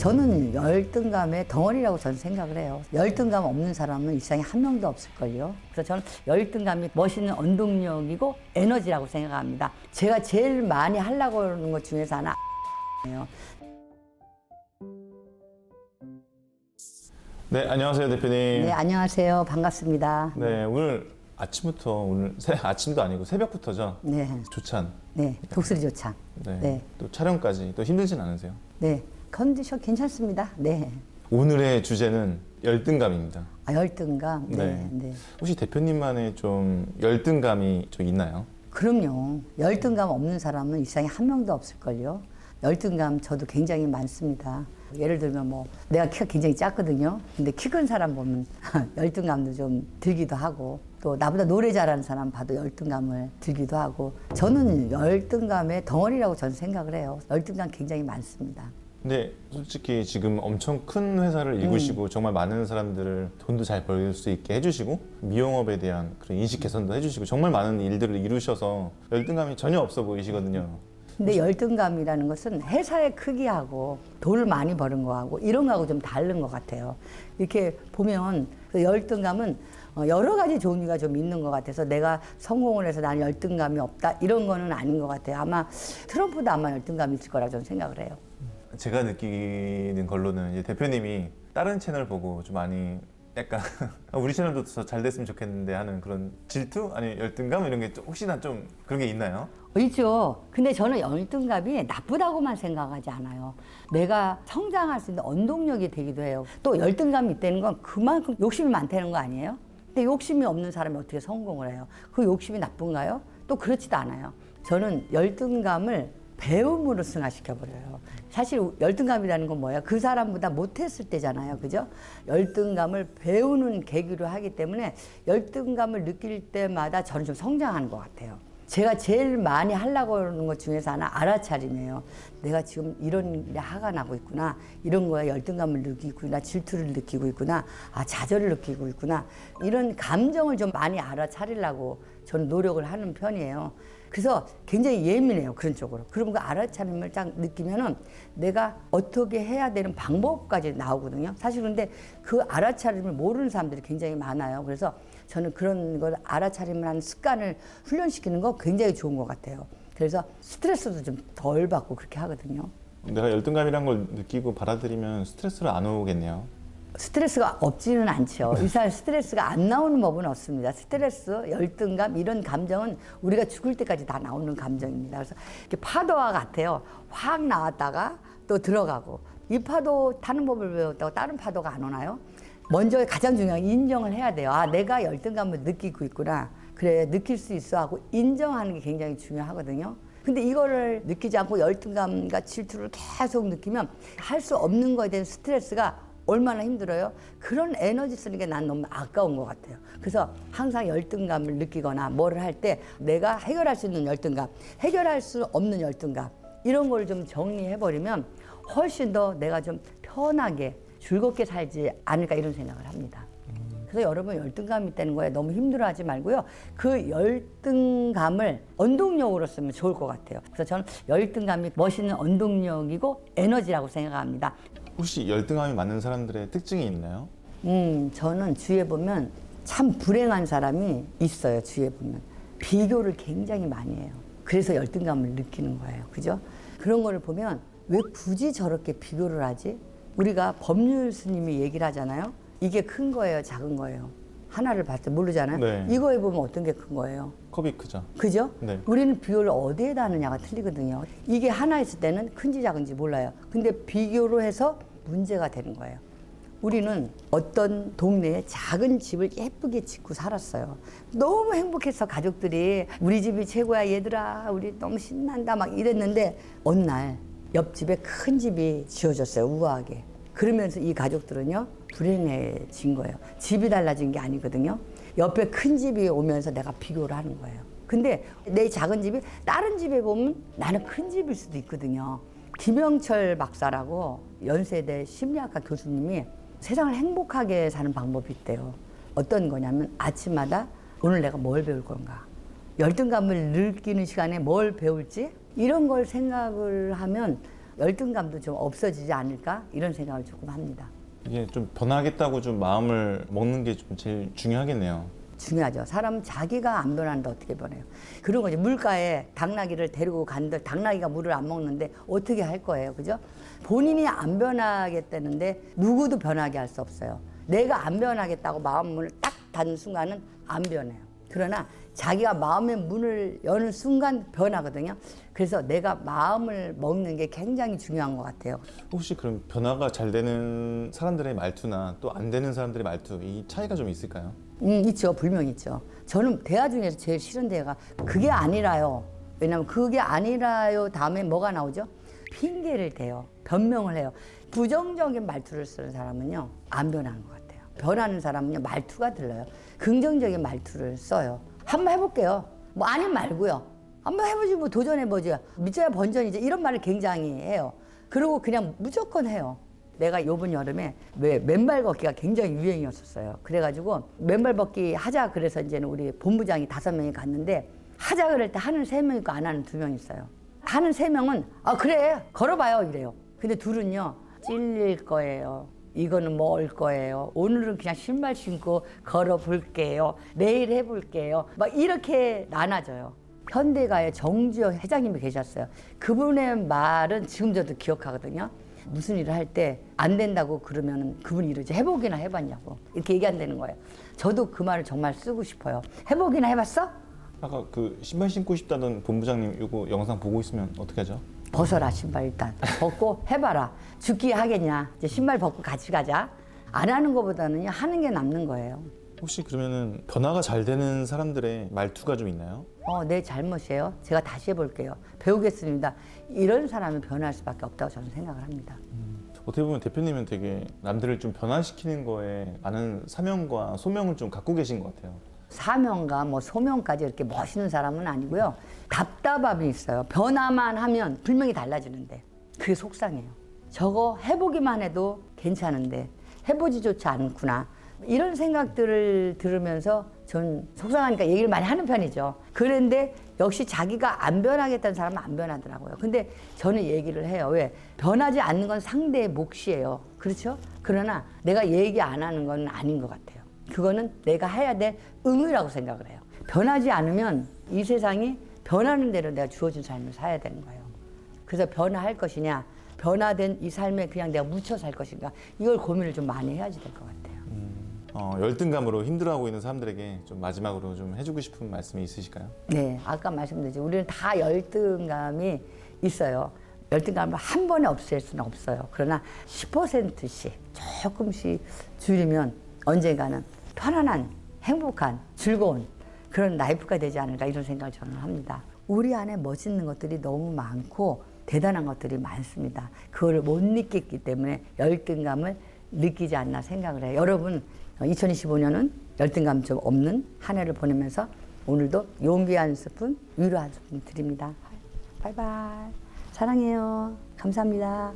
저는 열등감의 덩어리라고 저는 생각을 해요. 열등감 없는 사람은 이 세상에 한 명도 없을걸요. 그래서 저는 열등감이 멋있는 원동력이고 에너지라고 생각합니다. 제가 제일 많이 하려고 하는 것 중에서 하나예요. 네, 안녕하세요, 대표님. 네, 안녕하세요. 반갑습니다. 네, 오늘 아침부터, 아침도 아니고 새벽부터죠? 네. 조찬. 네, 독수리 조찬. 네. 네. 또 촬영까지 또 힘들진 않으세요? 네, 컨디션 괜찮습니다. 네. 오늘의 주제는 열등감입니다. 아, 열등감. 네. 네. 네. 혹시 대표님만의 좀 열등감이 좀 있나요? 그럼요. 열등감 없는 사람은 이 세상에 한 명도 없을걸요. 열등감 저도 굉장히 많습니다. 예를 들면 뭐 내가 키가 굉장히 작거든요. 근데 키 큰 사람 보면 열등감도 좀 들기도 하고, 또 나보다 노래 잘하는 사람 봐도 열등감을 들기도 하고, 저는 열등감의 덩어리라고 저는 생각을 해요. 열등감 굉장히 많습니다. 근데 솔직히 지금 엄청 큰 회사를 이루시고 정말 많은 사람들을 돈도 잘 벌 수 있게 해주시고 미용업에 대한 그런 인식 개선도 해주시고 정말 많은 일들을 이루셔서 열등감이 전혀 없어 보이시거든요. 근데 열등감이라는 것은 회사의 크기하고 돈을 많이 버는 거하고 이런 거하고 좀 다른 것 같아요. 이렇게 보면 그 열등감은 여러 가지 종류가 좀 있는 것 같아서 내가 성공을 해서 나는 열등감이 없다 이런 거는 아닌 것 같아요. 아마 트럼프도 아마 열등감이 있을 거라고 저는 생각을 해요. 제가 느끼는 걸로는 이제 대표님이 다른 채널 보고 좀 많이 약간 우리 채널도 더 잘 됐으면 좋겠는데 하는 그런 질투? 아니 열등감? 이런 게 혹시나 좀 그런 게 있나요? 있죠. 근데 저는 열등감이 나쁘다고만 생각하지 않아요. 내가 성장할 수 있는 원동력이 되기도 해요. 또 열등감이 있다는 건 그만큼 욕심이 많다는 거 아니에요? 근데 욕심이 없는 사람이 어떻게 성공을 해요? 그 욕심이 나쁜가요? 또 그렇지도 않아요. 저는 열등감을 배움으로 승화시켜버려요. 사실 열등감이라는 건 뭐예요? 그 사람보다 못했을 때잖아요. 그죠? 열등감을 배우는 계기로 하기 때문에 열등감을 느낄 때마다 저는 좀 성장하는 것 같아요. 제가 제일 많이 하려고 하는 것 중에서 하나 알아차림이에요. 내가 지금 이런 일에 화가 나고 있구나. 이런 거에 열등감을 느끼고 있구나. 질투를 느끼고 있구나. 아, 좌절을 느끼고 있구나. 이런 감정을 좀 많이 알아차리려고 저는 노력을 하는 편이에요. 그래서 굉장히 예민해요. 그런 쪽으로. 그러면 그 알아차림을 딱 느끼면은 내가 어떻게 해야 되는 방법까지 나오거든요. 사실 근데 그 알아차림을 모르는 사람들이 굉장히 많아요. 그래서 저는 그런 걸 알아차림을 하는 습관을 훈련시키는 거 굉장히 좋은 것 같아요. 그래서 스트레스도 좀 덜 받고 그렇게 하거든요. 내가 열등감이란 걸 느끼고 받아들이면 스트레스를 안 오겠네요. 스트레스가 없지는 않죠. 이 사람 스트레스가 안 나오는 법은 없습니다. 스트레스, 열등감 이런 감정은 우리가 죽을 때까지 다 나오는 감정입니다. 그래서 이렇게 파도와 같아요. 확 나왔다가 또 들어가고, 이 파도 타는 법을 배웠다고 다른 파도가 안 오나요? 먼저 가장 중요한 건 인정을 해야 돼요. 아, 내가 열등감을 느끼고 있구나. 그래, 느낄 수 있어 하고 인정하는 게 굉장히 중요하거든요. 근데 이거를 느끼지 않고 열등감과 질투를 계속 느끼면 할 수 없는 거에 대한 스트레스가 얼마나 힘들어요? 그런 에너지 쓰는 게 난 너무 아까운 것 같아요. 그래서 항상 열등감을 느끼거나 뭐를 할 때 내가 해결할 수 있는 열등감, 해결할 수 없는 열등감 이런 걸 좀 정리해버리면 훨씬 더 내가 좀 편하게 즐겁게 살지 않을까 이런 생각을 합니다. 그래서 여러분 열등감이 있다는 거에 너무 힘들어하지 말고요. 그 열등감을 원동력으로 쓰면 좋을 것 같아요. 그래서 저는 열등감이 멋있는 원동력이고 에너지라고 생각합니다. 혹시 열등감이 많은 사람들의 특징이 있나요? 저는 주위에 보면 참 불행한 사람이 있어요. 주위에 보면 비교를 굉장히 많이 해요. 그래서 열등감을 느끼는 거예요. 그죠? 그런 거를 보면 왜 굳이 저렇게 비교를 하지? 우리가 법률 스님이 얘기를 하잖아요. 이게 큰 거예요, 작은 거예요. 하나를 봤을 때 모르잖아요. 네. 이거에 보면 어떤 게 큰 거예요? 컵이 크죠. 그죠? 네. 우리는 비교를 어디에다 하느냐가 틀리거든요. 이게 하나 있을 때는 큰지 작은지 몰라요. 근데 비교로 해서 문제가 되는 거예요. 우리는 어떤 동네에 작은 집을 예쁘게 짓고 살았어요. 너무 행복해서 가족들이 우리 집이 최고야 얘들아, 우리 너무 신난다 막 이랬는데 어느 날 옆집에 큰 집이 지어졌어요. 우아하게. 그러면서 이 가족들은요 불행해진 거예요. 집이 달라진 게 아니거든요. 옆에 큰 집이 오면서 내가 비교를 하는 거예요. 근데 내 작은 집이 다른 집에 보면 나는 큰 집일 수도 있거든요. 김영철 박사라고 연세대 심리학과 교수님이 세상을 행복하게 사는 방법이 있대요. 어떤 거냐면 아침마다 오늘 내가 뭘 배울 건가, 열등감을 느끼는 시간에 뭘 배울지 이런 걸 생각을 하면 열등감도 좀 없어지지 않을까 이런 생각을 조금 합니다. 이게 좀 변하겠다고 좀 마음을 먹는 게 좀 제일 중요하겠네요. 중요하죠. 사람은 자기가 안 변하는데 어떻게 변해요. 그런 거지. 물가에 당나귀를 데리고 간들 당나귀가 물을 안 먹는데 어떻게 할 거예요. 그죠? 본인이 안 변하겠다는데 누구도 변하게 할 수 없어요. 내가 안 변하겠다고 마음을 딱 닫는 순간은 안 변해요. 그러나 자기가 마음의 문을 여는 순간 변하거든요. 그래서 내가 마음을 먹는 게 굉장히 중요한 것 같아요. 혹시 그럼 변화가 잘 되는 사람들의 말투나 또 안 되는 사람들의 말투 이 차이가 좀 있을까요? 있죠. 분명히 있죠. 저는 대화 중에서 제일 싫은 대화가 그게 아니라요. 왜냐면 그게 아니라요 다음에 뭐가 나오죠? 핑계를 대요. 변명을 해요. 부정적인 말투를 쓰는 사람은요. 안 변하는 것 같아요. 변하는 사람은요. 말투가 들려요. 긍정적인 말투를 써요. 한번 해볼게요. 뭐 아님 말고요. 한번 해보지 뭐 도전해보지. 믿자야 번전이지. 이런 말을 굉장히 해요. 그리고 그냥 무조건 해요. 내가 이번 여름에 왜 맨발 걷기가 굉장히 유행이었었어요. 그래가지고 맨발 걷기 하자 그래서 이제는 우리 본부장이 5명이 갔는데 하자 그럴 때 하는 3명 있고 안 하는 2명 있어요. 하는 3명은 아 그래 걸어봐요 이래요. 근데 둘은요 찔릴 거예요. 이거는 뭘 거예요. 오늘은 그냥 신발 신고 걸어볼게요. 내일 해볼게요. 막 이렇게 나눠져요. 현대가의 정주영 회장님이 계셨어요. 그분의 말은 지금 저도 기억하거든요. 무슨 일을 할 때 안 된다고 그러면 그분이 이러지 해보기나 해봤냐고 이렇게 얘기한다는 거예요. 저도 그 말을 정말 쓰고 싶어요. 해보기나 해봤어? 아까 그 신발 신고 싶다던 본부장님 이거 영상 보고 있으면 어떻게 하죠? 벗어라 신발 일단 벗고 해봐라. 죽기 하겠냐. 이제 신발 벗고 같이 가자. 안 하는 것보다는 하는 게 남는 거예요. 혹시 그러면은 변화가 잘 되는 사람들의 말투가 좀 있나요? 내 잘못이에요. 제가 다시 해볼게요. 배우겠습니다. 이런 사람이 변할 수밖에 없다고 저는 생각을 합니다. 어떻게 보면 대표님은 되게 남들을 좀 변화시키는 거에 많은 사명과 소명을 좀 갖고 계신 것 같아요. 사명과 뭐 소명까지 이렇게 멋있는 사람은 아니고요. 답답함이 있어요. 변화만 하면 분명히 달라지는데 그게 속상해요. 저거 해보기만 해도 괜찮은데 해보지조차 않구나. 이런 생각들을 들으면서 전 속상하니까 얘기를 많이 하는 편이죠. 그런데 역시 자기가 안 변하겠다는 사람은 안 변하더라고요. 근데 저는 얘기를 해요. 왜? 변하지 않는 건 상대의 몫이에요. 그렇죠? 그러나 내가 얘기 안 하는 건 아닌 것 같아요. 그거는 내가 해야 될 의무라고 생각을 해요. 변하지 않으면 이 세상이 변하는 대로 내가 주어진 삶을 살아야 되는 거예요. 그래서 변화할 것이냐, 변화된 이 삶에 그냥 내가 묻혀 살 것인가, 이걸 고민을 좀 많이 해야지 될 것 같아요. 열등감으로 힘들어하고 있는 사람들에게 좀 마지막으로 좀 해주고 싶은 말씀이 있으실까요? 네, 아까 말씀드렸지. 우리는 다 열등감이 있어요. 열등감을 한 번에 없앨 수는 없어요. 그러나 10%씩 조금씩 줄이면 언젠가는 편안한, 행복한, 즐거운 그런 라이프가 되지 않을까 이런 생각을 저는 합니다. 우리 안에 멋있는 것들이 너무 많고 대단한 것들이 많습니다. 그걸 못 느꼈기 때문에 열등감을 느끼지 않나 생각을 해요. 여러분 2025년은 열등감 좀 없는 한 해를 보내면서 오늘도 용기 한 스푼, 위로 한 스푼 드립니다. 바이바이. 사랑해요. 감사합니다.